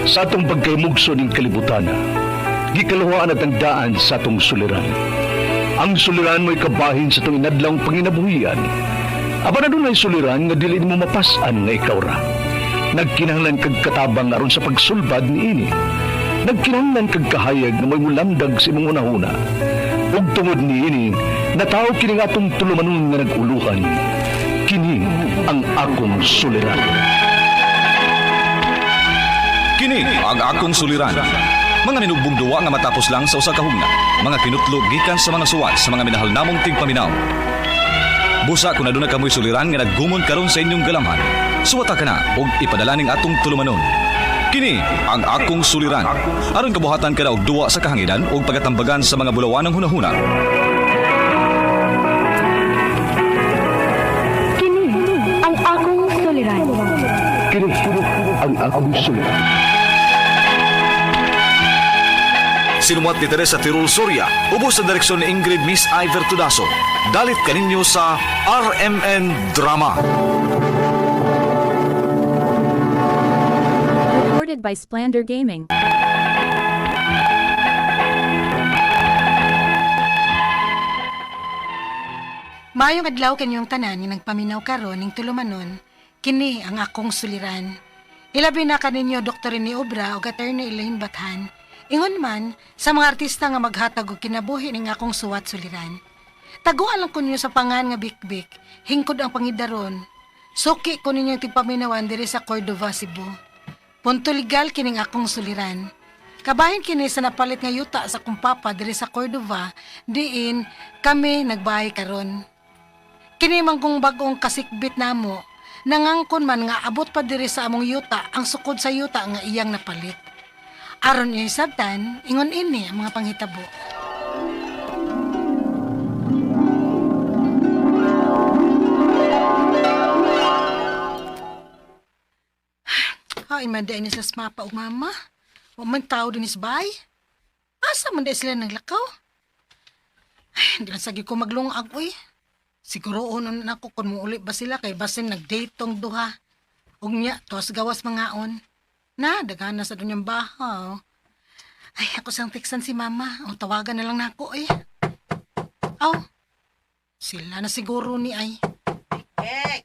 Sa atong pagkaymugso ng kalibutan, gikalawaan at ang daan sa atong suliran. Ang suliran mo'y kabahin sa itong inadlang panginabuhian. Aba na doon ay suliran nga dili mo mapasan nga ikaw ra. Nagkinahanglan kag katabang aron sa pagsulbad ni ini. Nagkinahanglan kag kahayag na may mulamdag sa imong unahuna. Ug tungod ni ini, nataw kini nga atong tulumanon nga naguluhan. Kini ang akong suliran. Kini ang akong suliran. Mga minugbong duwa nga matapos lang sa usa ka hugna. Mga kinutlog gikan sa mga suwat sa mga minahal namong tigpaminaw. Busa kung aduna kamoy suliran nga naggumon karon sa inyong galamhan, suwata ka na og ipadala ning atong tulumanon. Kini ang akong suliran. Aron kabuhatan ka na og duwa sa kahanginan og pagatambagan sa mga bulawanong hunahuna. Kini ang akong suliran. Kini ang akong suliran. Sinumat ni Teresa Tirul Soria, ubos sa direksyon ni Ingrid Miss Iver Tudaso. Dalit kaninyo sa RMN Drama. Recorded by Splander Gaming. Mayong adlaw kanyong tanan nga nagpaminaw karon ning tulumanon, kini ang akong suliran. Ilabi na kaninyo Dr. ni Obra o Attorney Elaine Bathan. Ingon man sa mga artista nga maghatag og kinabuhi ning akong suwat suliran. Taguan lang ko ninyo sa pangan nga bikbik, hingkod ang pangidaron. Suki ko ninyo tipaminawan diri sa Cordova, Cebu. Punto legal kining akong suliran. Kabahin kini sa napalit nga yuta sa kong papa diri sa Cordova, diin kami nagbahay karon. Kini man kong bagong kasikbit namo, nangangkon man nga abot pa diri sa among yuta ang sukod sa yuta nga iyang napalit. Aron niya sabtan, ingon ini ang mga panghitabo. Ay, manday ni sa mapa o mama. O man tao din isbay. Asa man day sila naglakaw? Ay, hindi na sagi ko maglungag, uy. Siguro unon na ako kung muuli ba sila kay basin nag-date tong duha. Ug niya, tos gawas mangaon. Na, dagana sa dunyang bahaw. Ay, ako sang tiksan si mama. O, tawagan na lang na ako, eh. Aw, sila na siguro ni ay. Ek,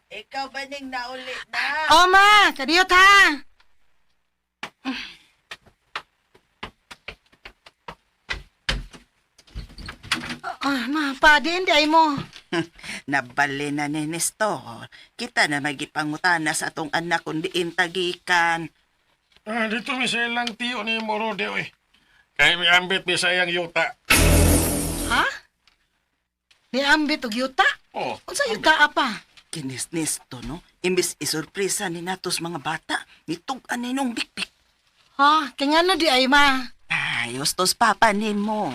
ikaw ba ning nauli na? O, ma, kadiyot ha. Ma, padi, hindi ay mo. Nabali na ni Nestor. Kita na magipangutana sa atong anak kung diin tagikan. Dito mi sa ilang tiyo ni Morode, eh. Kaya may ambit mi sa iyang yuta. Ha? Ni ambit og yuta? Oh, Unsa yuta apa? Kinis to, no? Imbis isurpresa ni natos mga bata, nitugan ni nung bikbik. Ha, kay ngano di ay ma? Ayos tos papa ni mo.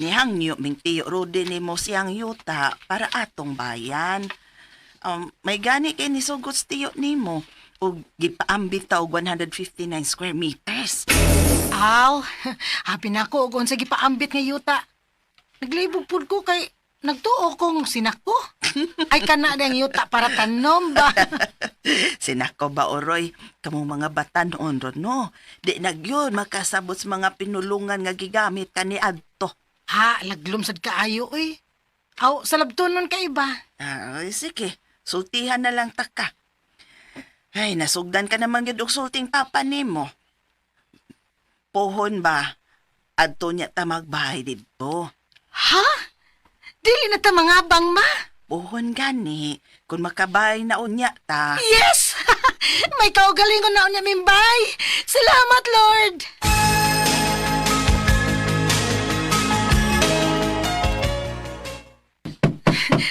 Nihangyo ming tiyo Rode ni mo siyang yuta para atong bayan. May gani kay nisugod tiyo ni mo. O gipaambit ta og 159 square meters. Aw, habi na ko og unsa gipaambit nga yuta. Naglibog pud ko kay nagtuo kong sinako. Ay kana dang yuta para tanom ba? Sinako ba, Oroy? Kamong mga bata noon ron, no? Di nagyon makasabot sa mga pinulungan nga gigamit ka ni Adto. Ha, laglumsad kaayo oy. Aw, sa labtonon ka iba. Ay, sige. Sultihan na lang taka. Ay, nasugdan ka naman yun og sulting papa ni mo. Pohon ba? Adto niya ta magbahay dito. Ha? Dili na ta mga abang ma? Pohon gani. Kung makabahay na unya ta. Yes! May kaugalingon na unya mimbay. Salamat, Lord!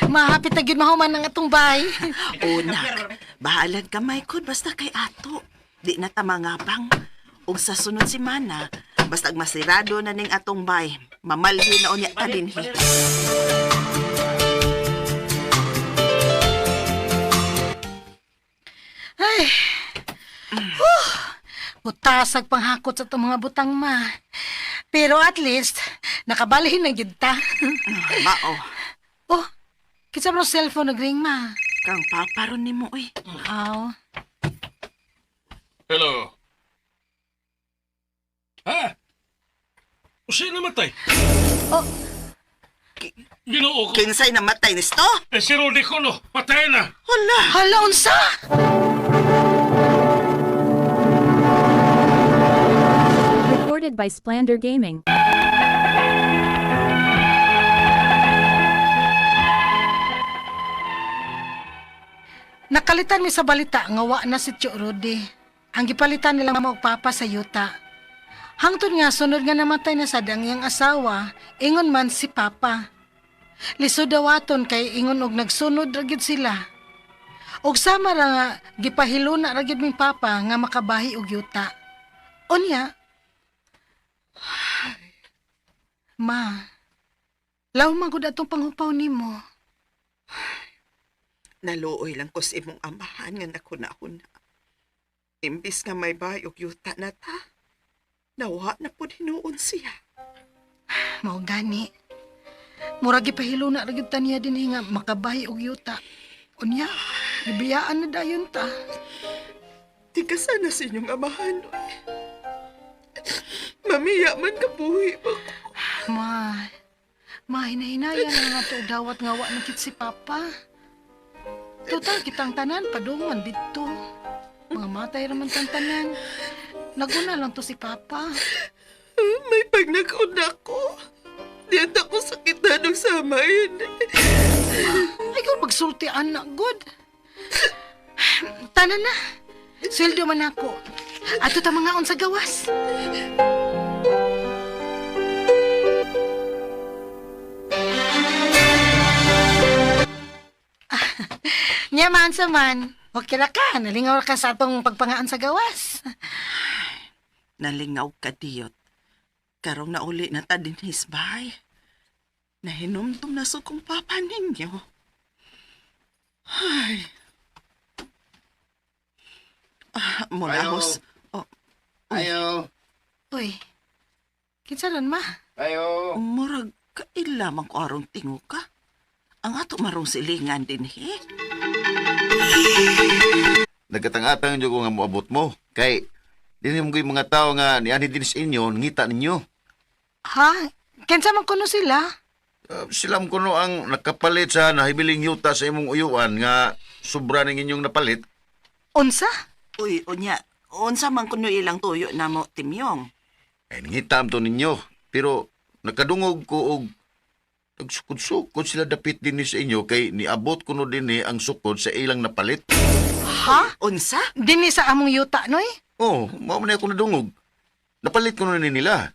Mahapit na gyud mahuman ang atong bay. Unak, bahalag kamay ko basta kay ato. Di na ta mangabang. Ug sa sunod semana, basta masirado na ning atong bay, mamalhi na unya ta dinhi. Ay. Butasag panghakot sa itong mga butang ma. Pero at least, nakabalhin na gyud ta. Mao, Oh, kitsa mo cellphone nagring ma. kang paparon ni mo, uy. Aw. hello. Usa namatay. Oh. Ginoo ko. Kinsay namatay nisto? Si Rudy ko no. Patay na. Hala. Hala, unsa? Recorded by Splander Gaming. Nakalitan mi sa balita nga wa na si Tio Rudy. Ang gipalitan nila mama ug papa sa yuta. Hangtod nga sunod nga namatay na sad ang iyang asawa, ingon man si papa. Lisod dawaton kay ingon og nagsunod ra gyud sila. Og sama ra nga gipahiluna ra gyud ming papa nga makabahi og yuta. Unya, ma, law magud atong panghupaw nimo. Naluoy lang ko sa imong amahan nga nakuna-una. Imbis nga may bayog yuta na ta, nawa na po hinuon siya. Mao gani. Murag gipahiluna ra gyud ta niya dinhi nga makabahi og yuta. Unya, gibiyaan na dayon ta. Tigasa na sa inyong amahan. Mamiya man kabuhi ba ko? Mahinahinaya na nga to dawat nga wa na kit si papa. Total kitang tanan padungon dito. Mga matay raman tang tanan. Naguna lang to si papa. May pagnakuna ko. Diyan ako sakitan ng samayin. Ay kung magsulti anak good. Tanan na. Sweldo man ako. Ato ta mga on sa gawas. Nyaman sa man. Okay ra ka. Nalingaw ra ka sa atong pagpangaan sa gawas. Nalingaw ka, Diyot. Karong nauli na ta din hisbay. Nahinumdum na sa kong papa ninyo. Ay. Mulahos. Oh, Ayo, Uy. Kinsa ron ma? ayo. murag kailamang ko arong tingo ka. Ang ato marong silingan din, he. Nagkatangatang nyo ko nga moabot mo. Kay, dinim ko yung mga tao nga niani din sa inyo, ngita ninyo. Ha? Kinsa man kuno sila? Sila mo kuno ang nakapalit sa nahibiling yuta sa imong uyuan nga sobra ng inyong napalit. Unsa? Uy, unya, unsa man kuno ilang tuyo na mo, Timyong? Ay, nangitam to ninyo. Pero, nakadungog ko og nagsukod-sukod sila dapit din ni sa inyo kay niabot kuno din ni ang sukod sa ilang napalit. Ha? Unsa? Dini sa among yuta, noy? Oh, mao man ako nadungog. Napalit kuno ni nila.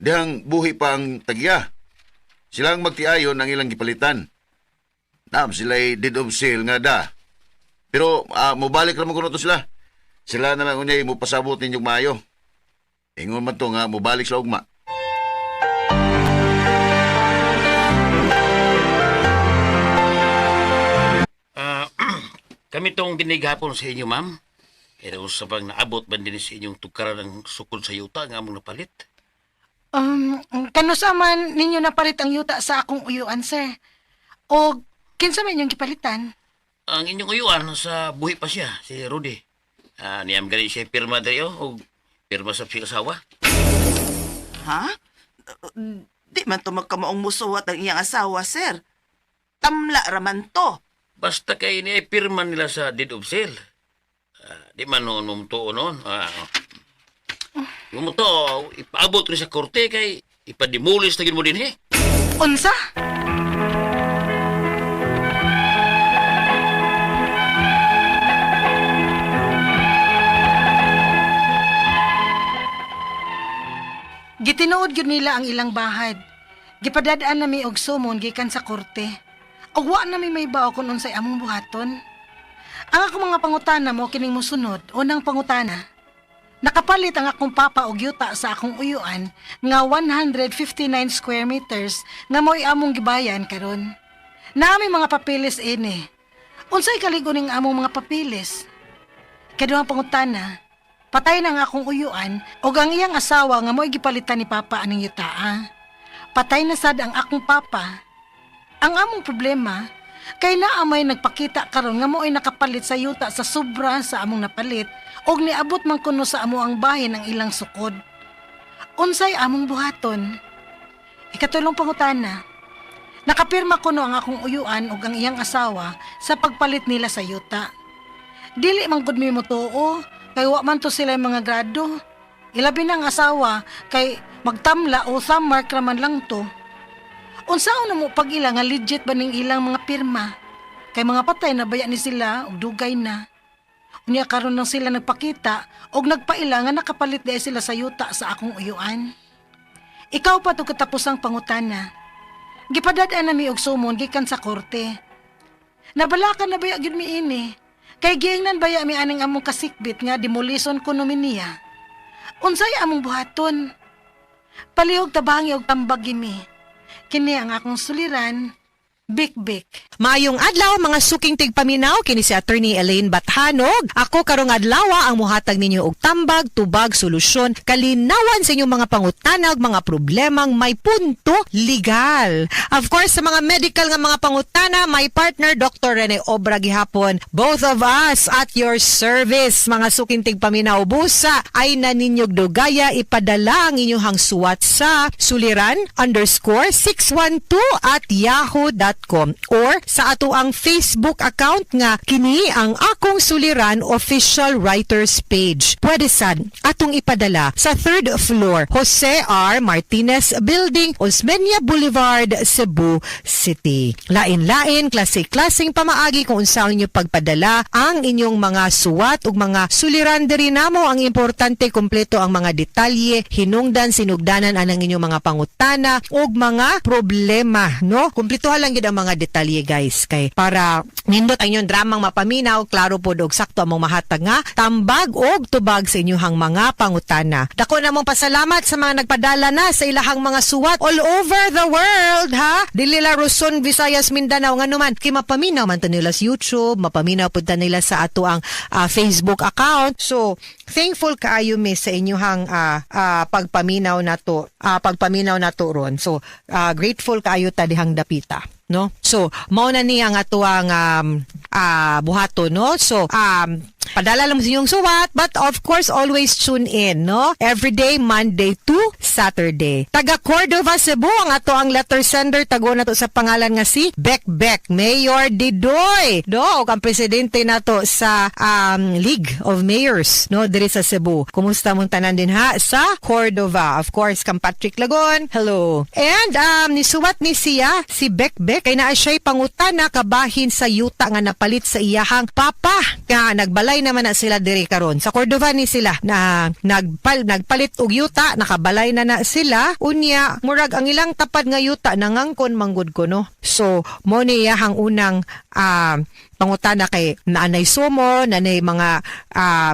Dihang buhi pa ang tagya. Silang magtiayon ang ilang gipalitan. Naam sila'y dead of sale nga da. Pero mobalik naman kuno to sila. Sila na lang unyay mo pasabot ninyong maayo. Ingon man to nga mobalik sa ugma. Kami tong ginighapon sa inyo, ma'am. Kaya sa pag naabot ba din sa inyong tukaran ng sukod sa yuta nga among napalit? Kano sa man ninyo napalit ang yuta sa akong uyuan, sir? O kinsa man inyong gipalitan? Ang inyong uyuan sa buhi pa siya, si Rudy. Niyam gani siya pirma dayo o pirma sa asawa. Ha? Di man to magkamaong musuwat ang iyang asawa, sir. Tamla raman to. Basta kay ni pirma nila sa deed of sale. Di man noon mumutuo noon. Yung mo to, ipaabot ko sa korte kay ipadimulis na mo din, he. Unsa? Gitinuod gyud nila ang ilang bahad. Gipadadaan nami og sumon gikan sa korte. Og wa nami may bao kun unsay among buhaton. Ang akong mga pangutana mo kining mosunod. Unang pangutana. Nakapalit ang akong papa og yuta sa akong uyuan nga 159 square meters nga mo'y among gibayan karon. Naami mga papilis ini. Unsay kaligo ning among mga papilis? Kaduhang pangutana. Patay na nga akong uyuan og ang iyang asawa nga mo'y gipalitan ni papa aning yuta. Patay na sad ang akong papa. Ang among problema kay naamay nagpakita karon nga mo'y nakapalit sa yuta sa sobra sa among napalit og niabot man kuno sa amo ang bahin ang ilang sukod. Unsay among buhaton? Ikatulong pangutana. Nakapirma ko no ang akong uyuan ug ang iyang asawa sa pagpalit nila sa yuta. Dili man gud mi motuo kay wa man to sila mga grado. Ilabi na ang asawa kay magtamla o summer raman lang to. Unsaon na mo pag ila nga legit ba ning ilang mga pirma? Kay mga patay na baya ni sila ug dugay na. Unya karon lang sila nagpakita ug nagpaila nga nakapalit di sila sa yuta sa akong uyuan. Ikaw pa to katapusang pangutana. Gipadad-an na mi og sumon gikan sa korte. Nabalakan na baya gyud mi ini. Kay giingnan baya mi aning among kasikbit nga demolison kondominiya. Unsay among buhaton? Palihog tabangi og tambag gimi. Kini ang akong suliran, Bik-Bik. Maayong adlaw mga suking tigpaminaw kini si Attorney Elaine Bathanog. Ako karong adlaw ang muhatag ninyo og tambag, tubag, solusyon, kalinawan sa inyong mga pangutana ug mga problemang may punto legal. Of course, sa mga medical nga mga pangutana, my partner Dr. Rene Obra gihapon. Both of us at your service. Mga suking tigpaminaw busa ay naninyog dugaya ipadala ang inyong suwat sa suliran_612@yahoo.com or sa ato ang Facebook account nga kini ang Akong Suliran official writers page. Pwede sad atong ipadala sa 3rd floor Jose R. Martinez Building, Osmeña Boulevard, Cebu City. Lain-lain, klase-klaseng pamaagi kung unsaon inyo pagpadala ang inyong mga suwat ug mga suliran diri namo. Ang importante kompleto ang mga detalye, hinungdan, sinugdanan anang inyong mga pangutana ug mga problema, no? Kumpletuhan lang gid ang mga detalye guys kay para nindot ang inyong dramang mapaminaw, klaro pod og sakto among mahatag nga tambag og tubag sa inyong mga pangutana. Dako namong pasalamat sa mga nagpadala na sa ilahang mga suwat all over the world, ha? Dili la Luzon, Visayas, Mindanao nga naman kay mapaminaw man to nila sa YouTube, mapaminaw pud ta nila sa ato ang Facebook account. So thankful kaayo mi sa inyong pagpaminaw nato ron. So grateful kaayo ta dihang dapita, no? So mao na ni ang ato ang buhato, no? So padala lang sa inyong suwat, but of course always tune in, no? Every day Monday to Saturday. Taga Cordova, Cebu ang ato ang letter sender, tago na to sa pangalan nga si Bek-Bek Mayor Didoy, no? Ang presidente nato sa League of Mayors, no, diri sa Cebu. Kumusta mong tanan din ha sa Cordova? Of course Kang Patrick Lagon, hello. And nisuwat ni siya si Bek-Bek kay naa siya'y pangutana kabahin sa yuta nga napalit sa iyahang papa nga nagbalay naman na sila diri karon sa Cordova ni sila na nagpalit og yuta, nakabalay na sila unya murag ang ilang tapad nga yuta nangangkon manggod ko, no? So mo ni iyahang unang pangutana kay naanay sumo, naanay mga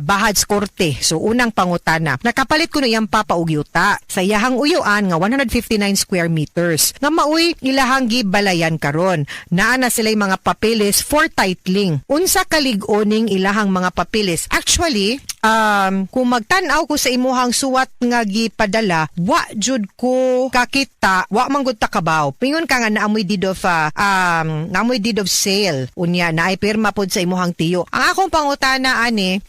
bahad sa korte. So unang pangutana, nakapalit ko na iyang papa og yuta sa iyahang uyuan nga 159 square meters nga maoy ilahang gibalayan karon. Naa na sila mga papeles for titling. Unsa kalig-oning ilahang mga papeles? Actually, kung magtan-aw ko sa imuhang suwat nga gipadala, wa jud ko kakita, wa man gud ta kabaw. Pingon ka nga naamoy deed of sale. Unya naay pirma pod sa imuhang tiyo. Ang akong pangutana ani,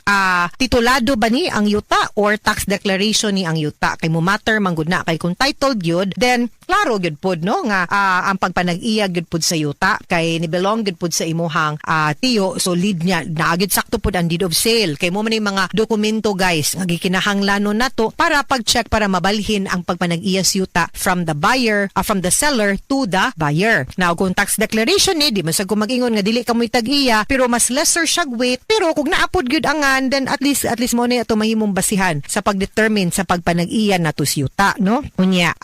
titulado ba ni ang yuta or tax declaration ni ang yuta? Kay mo matter man gud na kay kung titled gyud, then klaro gyud pod, no, nga ang pagpanag-iya gyud pod sa yuta kay ni belong gyud pod sa imuhang tiyo, so lead niya naagid sakto pod ang deed of sale. Kay mo man ni mga dokumento guys nga gikinahanglanon nato para pag-check para mabalhin ang pagpanag-iya sa yuta from the buyer, from the seller to the buyer. Now kung tax declaration ni di man sa mag-ingon nga dili ka mo'y tag-iya pero mas lesser siya weight, pero kung naapod gyud angan then at least mo ni ato mahimong basihan sa pagdetermine sa pagpanag-iya nato sa yuta, no? Unya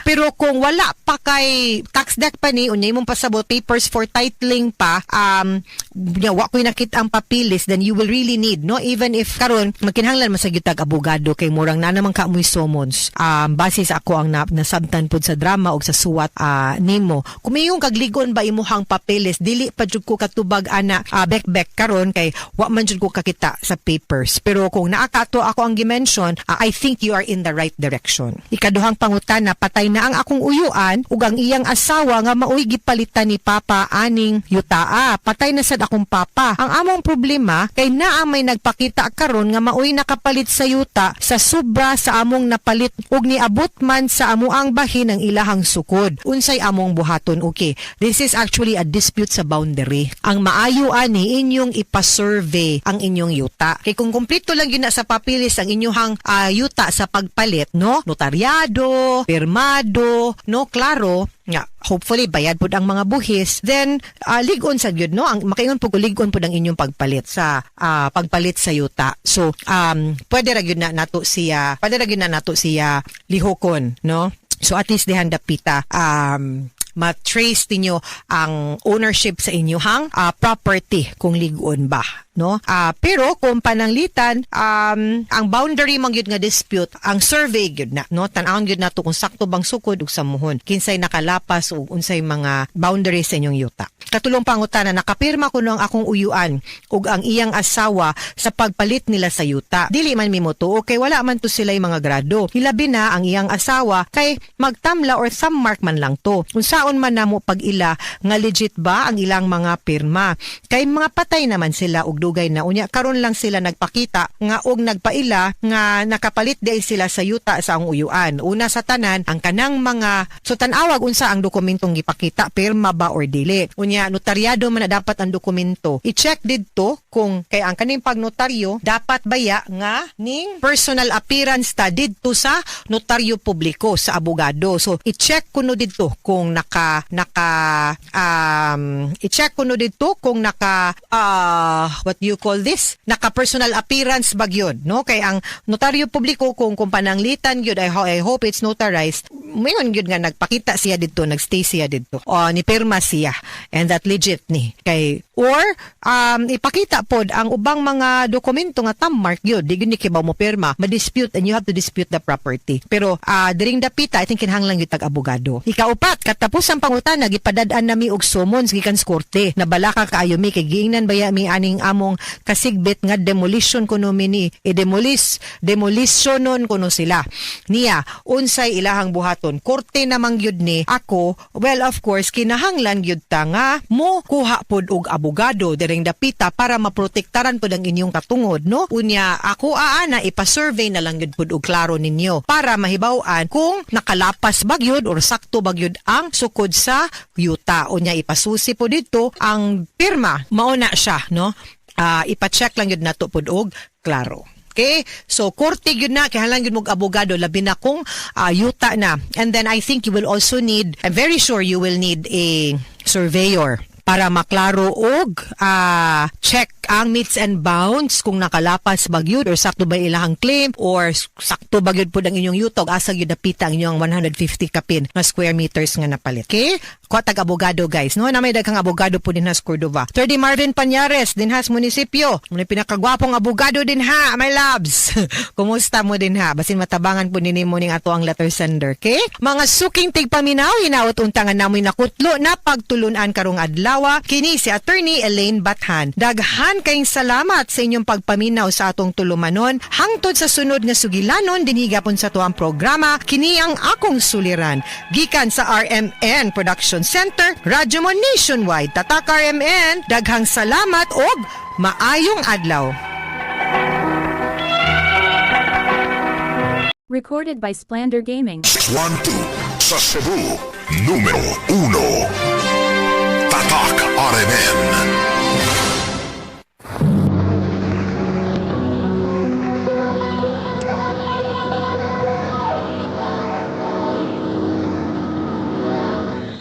pero kung wala pa kay tax deck pa ni unya imong pasabot papers for titling pa, wa ko'y nakita ang papilis, then you will really need, no, even if karon magkinahanglan man sa gyutag abogado kay murang na naman ka mo'y summons base sa ako ang nasabtan pod sa drama o sa suwat nimo. Kung mayong kagligon ba imuhang papeles, dili pa jud ko katubag ana Bek-Bek karon kay wa man jud ko kakita sa papers. Pero kung naakato ako ang gimension, I think you are in the right direction. Ikaduhang pangutana, patay na ang akong uyuan ug ang iyang asawa nga maoy gipalitan ni papa aning yutaa. Patay na sad akong papa. Ang among problema kay naa may nagpakita karon nga maoy nakapalit sa yuta sa sobra sa among napalit ug niabot man sa amuang bahin ang ilahang sukod. Unsay among buhaton? Okay, this is actually a dispute sa boundary. Ang maayo ani inyong ipa-survey ang inyong yuta. Kay kung kumpleto lang yun na sa papilis ang inyong yuta sa pagpalit, no? Notaryado, pirmado, no? Klaro, nga hopefully bayad pud ang mga buhis, then ligon sa gyud, no? Ang makaingon pud ligon pud ang inyong pagpalit sa yuta. So pwede ra gyud na nato siya lihokon, no? So at least dihan dapita matrace ninyo ang ownership sa inyong property kung ligon ba, no? Pero kung pananglitan ang boundary man gyud nga dispute, ang survey gyud na, no? Tan-awon gyud nato kung sakto bang sukod ug samuhon, kinsay nakalapas ug unsay mga boundaries sa inyong yuta. Katulong pangutana, nakapirma ko ang akong uyuan ug ang iyang asawa sa pagpalit nila sa yuta. Dili man mimotuo kay wala man to sila'y mga grado. Hilabi na ang iyang asawa kay magtamla or thumb mark man lang to. Unsaon man namo pag-ila nga legit ba ang ilang mga pirma. Kay mga patay naman sila ug dugay na unya, karon lang sila nagpakita nga og nagpaila nga nakapalit di sila sa yuta sa ang uyuan. Una sa tanan, ang kanang mga so tan-awag unsa ang dokumentong gipakita, pirma ba or dili. Unya notaryado man na dapat ang dokumento. I-check didto kung kay ang kaning pagnotaryo dapat baya nga ning personal appearance ta didto sa notaryo publiko sa abogado. So i-check kuno didto kung i-check kuno didto kung what you call this? Naka personal appearance ba gyud, no? Kay ang notaryo publiko kung pananglitan gyud, I hope it's notarized. Mayon gyud nga nagpakita siya didto, nagstay siya didto. Ni pirma siya. And that legit ni. Kay or ipakita pod ang ubang mga dokumento nga thumb mark gyud, di gyud ni kibaw mo pirma, ma-dispute and you have to dispute the property. Pero during dapita, I think kinahanglan gyud tag abogado. Ikaupat, katapos ang pangutana gipadad-an nami og summons gikan sa korte. Nabala ka kaayo mi kay giingnan baya mi aning among kasigbit nga demolition kuno mi demolitionon kuno sila. Niya unsay ilahang buhaton? Korte namang gyud ni ako. Well, of course kinahanglan gyud ta nga mo kuha pod og abogado diring dapita para maprotektaran pod ang inyong katungod, no? Unya ako aana ipa-survey na lang gyud pod og klaro ninyo para mahibaw-an kung nakalapas ba gyud or sakto ba gyud ang sukod sa yuta. Unya ipasusi po dito ang pirma, mauna siya, no? Ipa-check lang yun nato pod og klaro. Okay? So, korte yun na, kaya lang yun mong abogado, labi na kung yuta na. And then, I think you will also need, I'm very sure you will need a surveyor para maklaro og check ang meets and bounds kung nakalapas ba gyud or sakto ba ilahang claim or sakto ba gyud pud ang inyong yutog asa gyud dapita ang inyong 150 kapin nga square meters nga napalit. Okay? Kuha tag abogado guys, no? Na may daghang abogado po din ha sa Cordova. 30 Marvin Pañares din ha sa munisipyo. May pinakagwapong abogado din ha, my loves. Kumusta mo din ha? Basin matabangan po nini mo ning ato ang letter sender. Okay? Mga suking tigpaminaw hinaot untangan namoy nakutlo na pagtulunan karong adlaw. Kini si Attorney Elaine Bathan. Daghan kayong salamat sa inyong pagpaminaw sa atong tulumanon. Hangtod sa sunod nga sugilanon, dinhigapon sa tuang programa, kini ang akong suliran. Gikan sa RMN Production Center, Radyo Mo Nationwide. Tatak RMN, daghang salamat og maayong adlaw. Recorded by Splander Gaming. 1-2 sa Cebu, numero 1. Tatak RMN.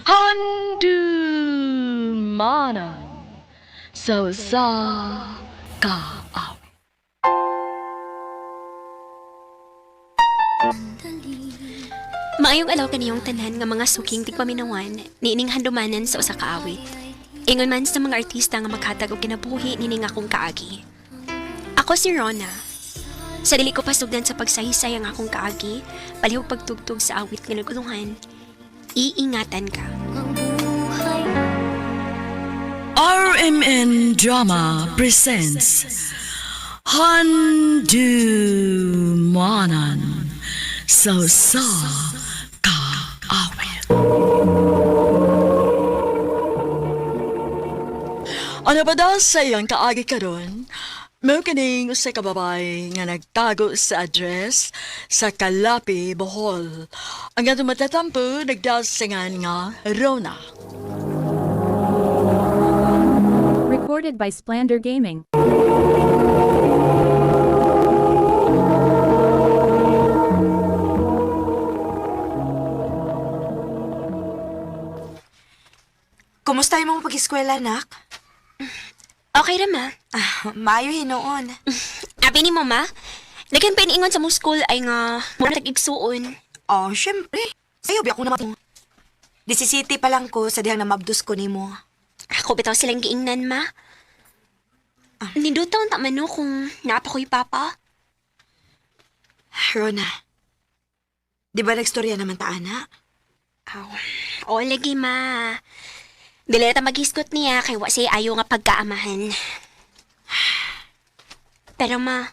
Handumanan sa kaaw. Maayong alaw kaniyong tanan nga mga suking tigpaminawan niining handumanan sa usa ka awit. Ingon man sa mga artista nga maghatag og kinabuhi nining akong kaagi. Ako si Rona. Sa dili ko pasugdan sa pagsahisay ang akong kaagi, palihog pagtugtog sa awit nga nagulungan. Iingatan ka. RMN Drama presents Handumanan sa kaawit. Ano ba daw sa iyang kaagi karon? Mao kining usa ka babae nga nagtago sa address sa Kalapi, Bohol. Ang atong matatampo nagdasingan nga Rona. Recorded by Splander Gaming. Kumusta yung mga pag-eskwela, anak? Okay ra, ma. Maayo hinoon. Abi ni mo, ma. Dagan piningon sa mong school ay nga mura nag-igsuon. Oh, syempre. Sayo, biyak ko naman. 17 pa lang ko sa dihang namabdos ko ni mo. Ako bitaw silang giingnan, ma. Nindutaw ta man no kung napa ko'y papa. Rona, di ba nagstorya naman ta, anak? Oo, lagi, ma. Dili ta maghiskot niya kay wa siya ayaw nga pagkaamahan. Pero ma,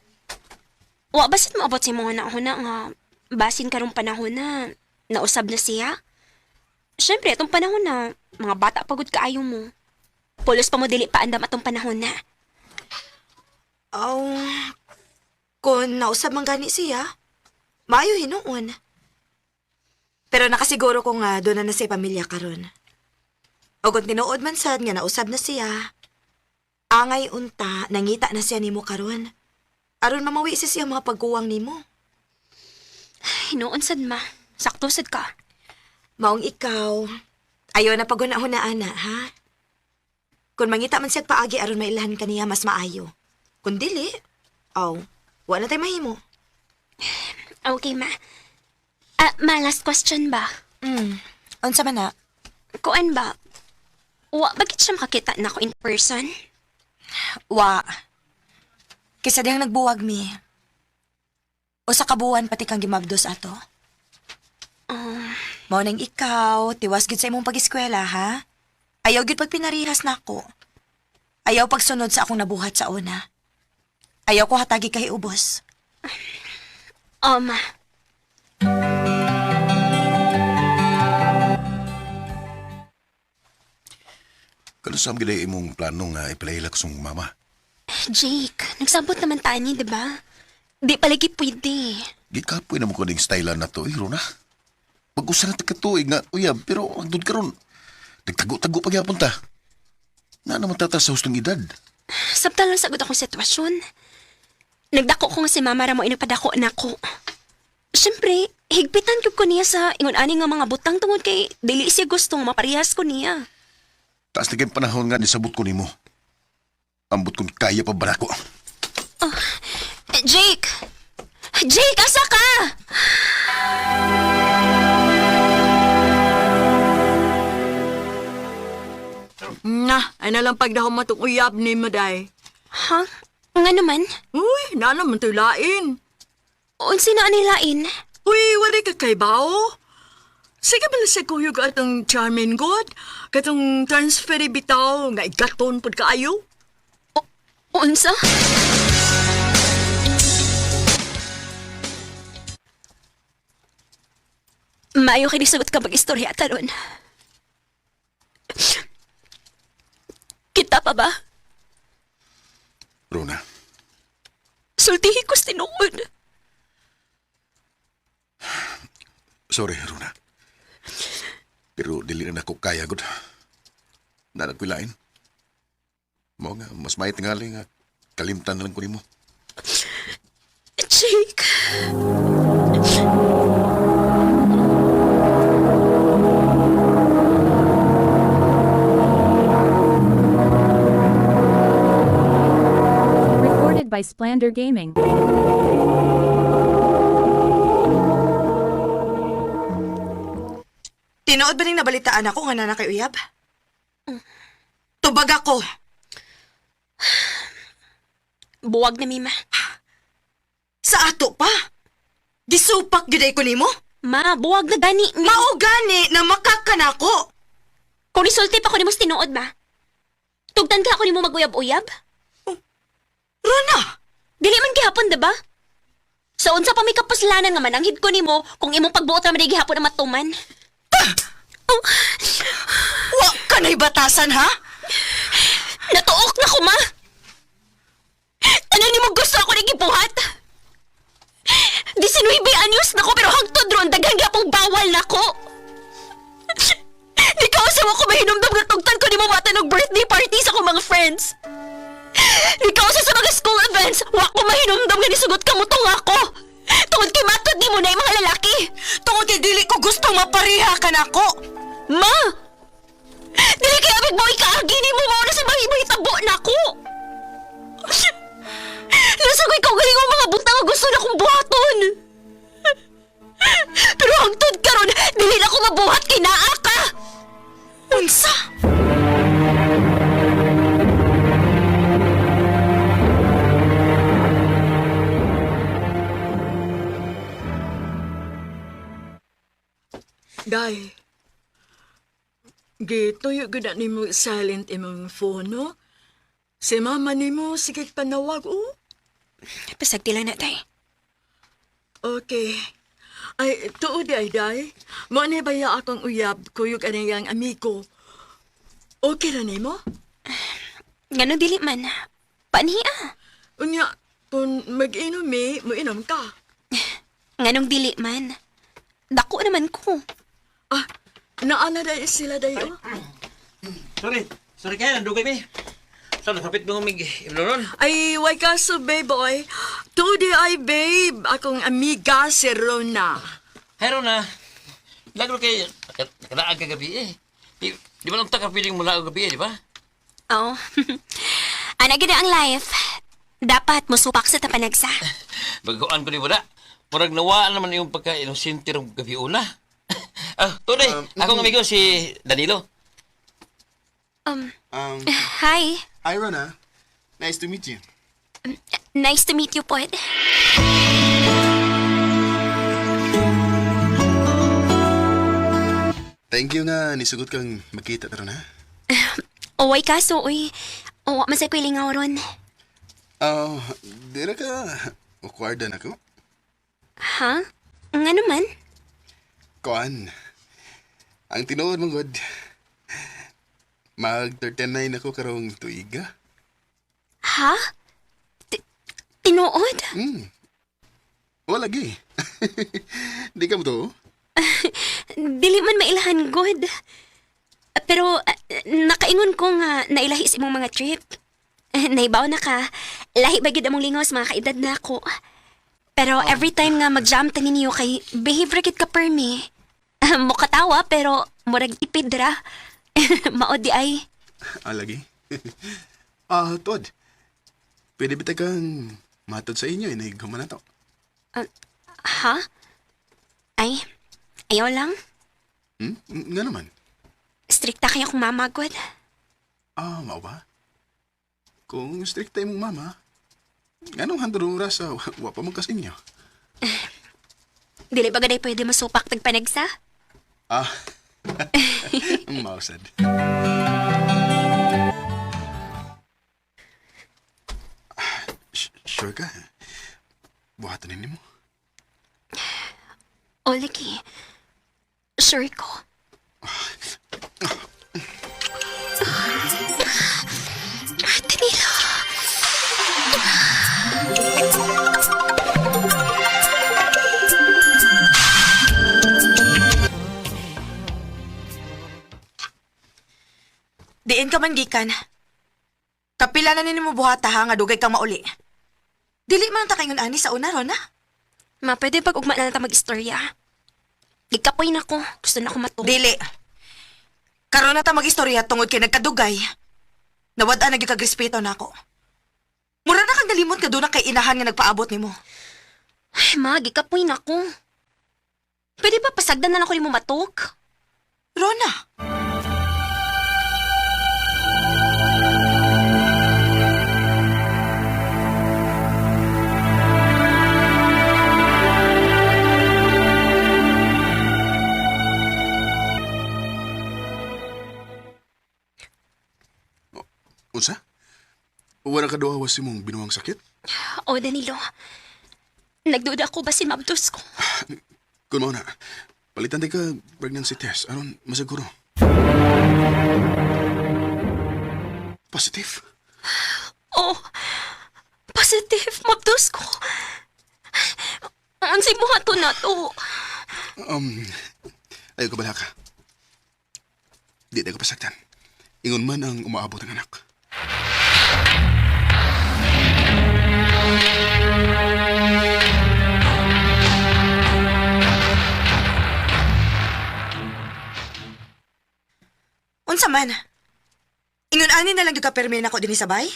wa basit maabot si mga nauna nga basin karong panahon na nausab na siya? Siyempre, itong panahon na mga bata pagod kaayo mo. Pulos pa mo dili pa andam atong panahon na. Kung nausab man gani siya, maayo hinoon. Pero nakasiguro ko nga doon na siya pamilya karon. O kung tinuod man sad nga nausab na siya, angay unta, nangita na siya nimo karon. Aron mamawi siya mga pagkuwang nimo. Hinoon sad, ma. Sakto sad ka. Maong ikaw, ayaw na paguna-hunaan na, ha? Kung mangita man siya paagi aron mailahan kaniya mas maayo. Kung dili, wala tayo mahimo. Okay, ma. Ma, last question ba? Unsa man na? Kuan ba? Bakit siya makakita na ako in person? Kisa diyang nagbuwag mi. O sa kabuwan pati kang gimabdos ato. Mao nang ikaw, tiwas gid sa imong pag-eskwela, ha? Ayaw gid pag pinarihas nako. Ayaw pagsunod sa akong nabuhat sa una. Ayaw ko hatagi kay ubos. Ma. Kalusam gid imong plano nga ipalaila ko sung mama. Jake, nagsabot naman tayo niya, diba? Di palagi pwede. Gikapoy na mo ko ning style na to, Rona. Pag-usa na katuig nga uyab, pero ang dun karon nagtago-tago pagyapon ta. Na naman tata sa hustong edad. Sabta lang sagot akong sitwasyon. Nagdako ko nga si mama ra mo inupadako na ko. Siyempre, higpitan ko niya sa ingon-ani nga mga butang tungod kay dili siya gustong maparehas ko niya. Taas na kayong panahon nga nisabot ko nimo. Ambot kong kaya pa ba ako? Jake! Jake, asa ka? Ay nalang pagdahom matong uyab ni mo, day. Ha? Nga naman? Uy, na naman to'y lain. Unsi na anilain? Uy, wala ka kay bao. Sige ba sa kuyog atong charming god? Katong transferi bitaw nga igaton pod kaayo? Unsa? Maayo kay sagot ka mag-istorya taron. Kita pa ba? Rona. Sultihi ko tinuod. Sorry, Rona. Pero dili na ako kaya, gud. Nanagpilain. Mao nga, mas may tingali nga kalimtan na lang ko nimo. Jake. Recorded by Splander Gaming. Tinuod ba ning nabalitaan ako nga na kay uyab? Tubag ako. Buwag na, Mima. Sa ato pa? Gisupak giday ko nimo? Ma, buwag na gani. Mao gani na makakanako. Kung isulti pa ko ni mo tinuod ba? Tugtan ka ako ni mo mag-uyab-uyab? Rona! Dili man gihapon, diba? So, unsa pa may kapuslanan nga mananghid ko ni mo kung imong pagbuot naman gihapon ang matuman? Wa ka na'y batasan, ha? Natuok na ko, ma! Tanan Kaya ako mahinumdum nga tugtan ko ni mo mata ng birthday party sa akong mga friends. Ikaw sa mga school events, wa ko mahinumdum nga nisugot ka mo tong ako. Tungod kay matod di mo na yung mga lalaki. Tungod kay dili ko gusto mapariha ka nako. Ma! Dili kay abig mo ikaagi ni mo na sa mga tabo na ko. Nasagoy ko galing ang mga buta nga gusto na kong buhaton. Pero hangtod karon, dili na ko mabuhat kay naa ka. Unsa? Day, gituyo gud ni mo silent imong phone, no? Si mama ni mo, sige panawag, oh. Pasagti lang na, tay. Okay. Ay, tuod ay, day. Mo ni baya akong uyab, kuyog anayang amigo. Okay ra ni mo? Ganun dili man. Paniya. Unya, kung mag-inom mo inom ka. Nganong dili man. Dako naman ko. Ah, naana day sila day, oh. Sorry kaya, nandugay mi. Saan nakapit mo mig iblonon? Ay, why ka so, babe, boy? Tuodi ay, babe, akong amiga si Rona. Hey, Rona. Lagro kay nakalaag ka gabi eh. Di ba lang taka piling mula gabi eh, di ba? Oo. Ana gina ang life. Dapat mo supak sa tapanagsa. Bagoan ko ni Buda. Murag nawaan naman yung pagka-inosente ng gabi una. Tunay, akong amigo si Danilo. Hi. Hi, Rona. Nice to meet you. Nice to meet you, Pod. Thank you nga nisugot kang makita taro na. Uway kaso, uy. Uwa man sa pilingaw ron. Dira ka ukwardan ako. Ha? Nga naman? Kuan. Ang tinuod mong god. Mag-39 ako karong tuiga. Ha? Tinuod? Wala lagi. Di ka mo to? Dili man mailahan, God. Pero nakaingon ko nga nailahis imong mga trip. Naibaw na ka. Lahi ba gid among lingos mga kaedad na ako. Pero every time nga mag-jam ta ninyo kay behave ra gid ka per me. Mukatawa pero murag ipid ra. Mao di ay. Lagi. Tod. Pwede ba kang matod sa inyo? Inaiguman na to. Ha? Ay, ayaw lang. Nga naman. Strikta kaya kong mama, God. Mao ba? Kung strict tayo mong mama, anong handurura sa wapa mong kasinyo? Dili ba gaday pwede masupak tagpanagsa? Mausad. Sure ka? Buhatanin mo. O, lagi. Sure ko. Danilo. Diin ka man gikan. Kapila na nini mo buhata ha nga dugay kang mauli. Dili man ta kayon ani sa una ron ha. Ma, pwede pag ugma na natin mag-istorya. Ikapoy na ko. Gusto na ko matulog. Dili. Karon na ta mag-istorya tungod kay nagkadugay. Nawad-an na gyud kag respeto nako. Mura na kang nalimot ka doon kay inahan nga nagpaabot nimo. Ay, ma, ikapoy na ko. Pwede ba pasagdan na lang ko ni mo matok? Rona. Unsa? Wala ka daw awas mong binuwang sakit? O, Danilo. Nagduda ko ba si Mabdos ko? Kung mo na, palitan di ka pregnancy test. Aron, masaguro. Positive? Oh, positive, Mabdos ko. Ang si buhato na to. Ayaw ka bala ka. Di na kapasagtan. Ingon man ang umaabot ang anak. Unsa man? Ingon ani na lang yung kapermi na ko din sa bay?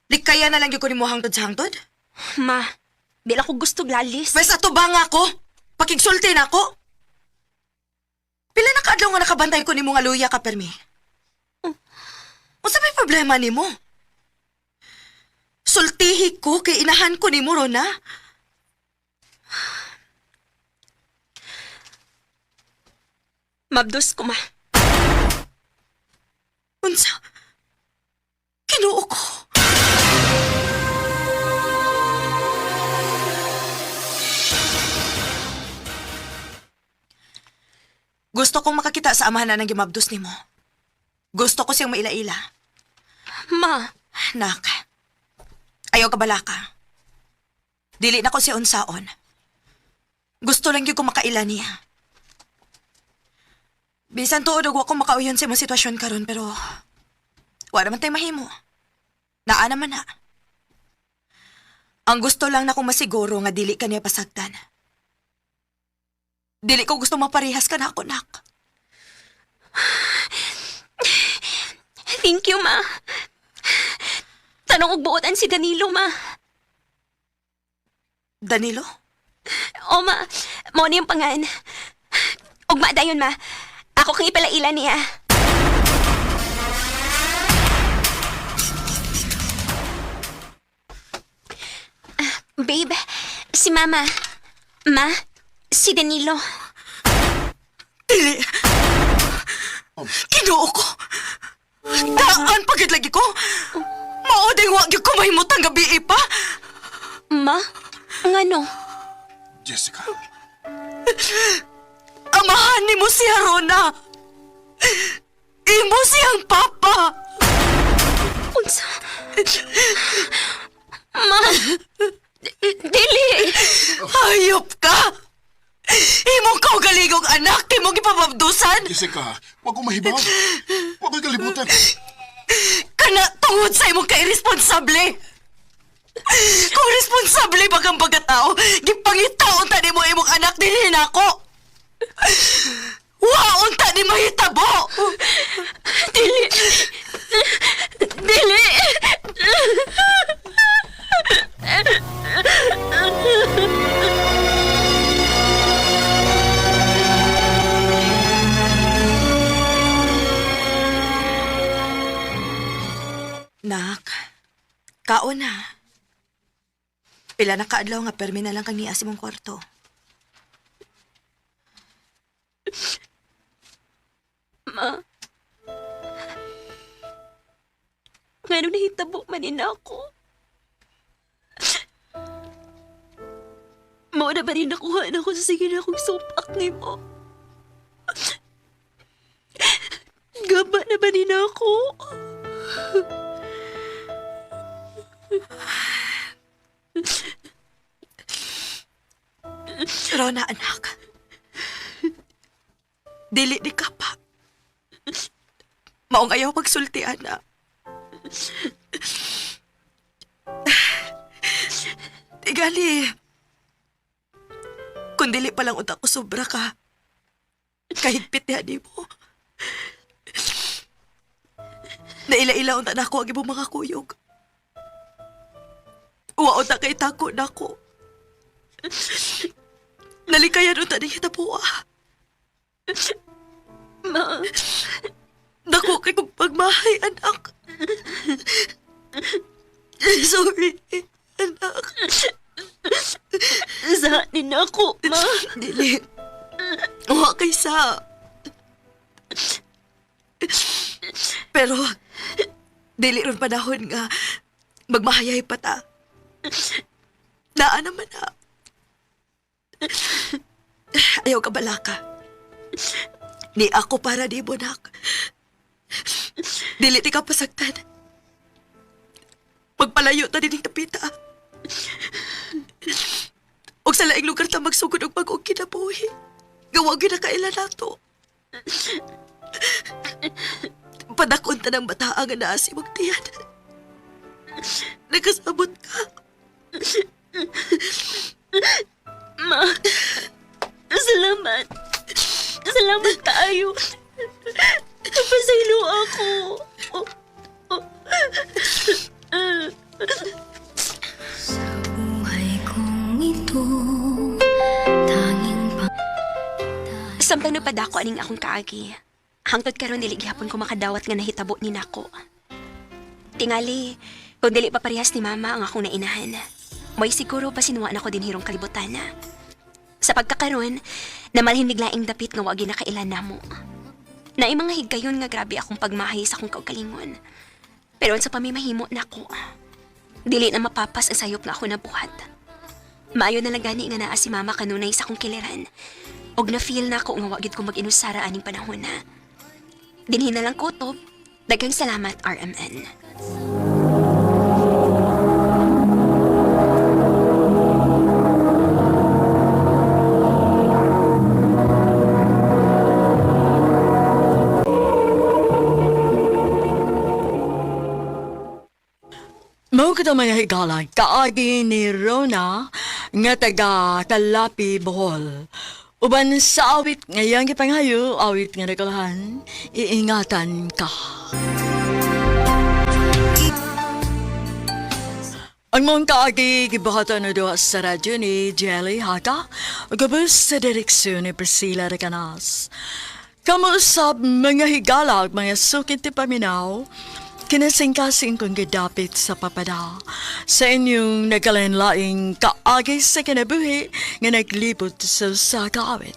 Likaya na lang yung kunin mo hangtod sa hangtod? Ma, di lang ko gusto glalis. Pwes ato ba nga ako? Pakigsulti na ako? Pila na kaadlaw nga nakabantay ko ni mo nga luya kapermi? Unsa may problema ni mo? Sultihi ko kay inahan ko ni mo, Rona. Mabdos ko, ma. Unsa? Kinuo ko. Gusto kong makakita sa amahan na ng gimabdos ni mo. Gusto ko siyang maila-ila. Ma. Nak, ayaw ka bala ka. Dili na ko siya unsaon. Gusto lang yung ko makaila niya. Bisan tuod og wa ko makauyon sa imong sitwasyon karon pero wa naman tay mahimo. Naa naman na. Ang gusto lang na kong masiguro nga dili ka niya pasagdan. Dili ko gusto maparihas ka na ako, nak. Thank you, ma. Tanong og buotan si Danilo, ma. Danilo? O, ma. Mo ni yung pangan. Ugma dayon, ma. Ako kang ipalaila niya. Babe, si Mama. Ma, si Danilo. Dili. Kinuo ko. Daan pagid lagi ko. Maodeng wag yung kumahimutang gabi pa. Ma, ngano? Jessica. Amahan ni mo si Rona. Imo siyang papa. Unsa? Ma, dili. Hayop ka. Imong kaugaligong anak, timong ipapabdusan. Jessica, wag ko mahibaw. Wag ko kalibutan. Kana tungod sa imong kairesponsable. Kung responsable ba kang pagkatao, gipangitaon ta ni mo imong anak dinhi nako. Waon ta ni mahitabo. Dili. Dili. Nak, kaon na. Pila na kaadlaw nga permi na lang kang nias imong kwarto. Ma, ngayon nahitabo manin ako. Mao na ba rin nakuha na ko sa sige na akong supak ni mo? Gaba na ba rin ako? Rona, anak. Dili di ka pa. Maong ayaw magsulti, anak. Tigali. Kung dili palang utak ko sobra ka, kahigpit niya di mo. Naila-ila unta na ako ang ibong mga kuyog. Uwa unta kay tako na ako. Nalikayan unta ni hitapuwa. Ma, dako kay kong pagmahay, anak. Sorry, anak. Saanin ako, ma. Dili. Uwa kay sa. Pero, dili ron panahon nga magmahayay pa ta. Naa naman na. Ayaw ka bala ka. Ni ako para di mo, nak. Dili ti ka pasagtan. Magpalayo ta din kapita. Og sa laing lugar ta magsugod og pag-og kinabuhi. Gawag na kaila nato. Padakon ta ng bataa nga naa si Magtiyan. Nakasabot ka. Ma, salamat. Salamat kaayo. Napasaylo ako. Samtang napadako aning akong kaagi. Hangtod karon dili gihapon ko makadawat nga nahitabo ni nako. Tingali, kung dili pa parehas ni mama ang akong nainahan, may siguro pa sinuwa na ko din hirong kalibutan na. Sa pagkakaroon, namalhin biglaing dapit nga wagi na kailan namo. Naay mga higgayon nga grabe akong pagmahay sa akong kaugalingon. Pero sa pamimahimo nako, dili na mapapas ang sayop nga ako nabuhat. Maayo na lang gani nga naa si mama kanunay sa akong kiliran. Og na-feel na ako nga wagid ko mag-inusara aning panahon na. Dinhin na lang kutob. Daghang salamat, RMN. Mao kita mga higala, kaagi ni Rona nga taga Kalapi, Bohol. Uban sa awit ngayang gipanghayo, awit nga nagalahan, iingatan ka. Ang mong kaagi gibahatan na doon sa radyo ni Jelly Haka, gabos sa direksyon ni Priscilla Recanas. Kamusap mga higala, mga sukit ti paminaw, kinasing-kasing kong gidapit sa papada sa inyong nagalanlaing kaagay sa kinabuhi nga naglibot sa kaawit.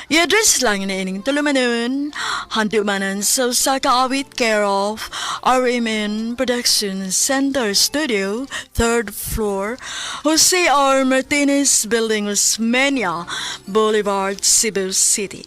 I-address lang na ining tulumanon, handumanan sa kaawit care of RMN Production Center Studio, 3rd floor, Jose R. Martinez Building, Osmeña Boulevard, Cebu City.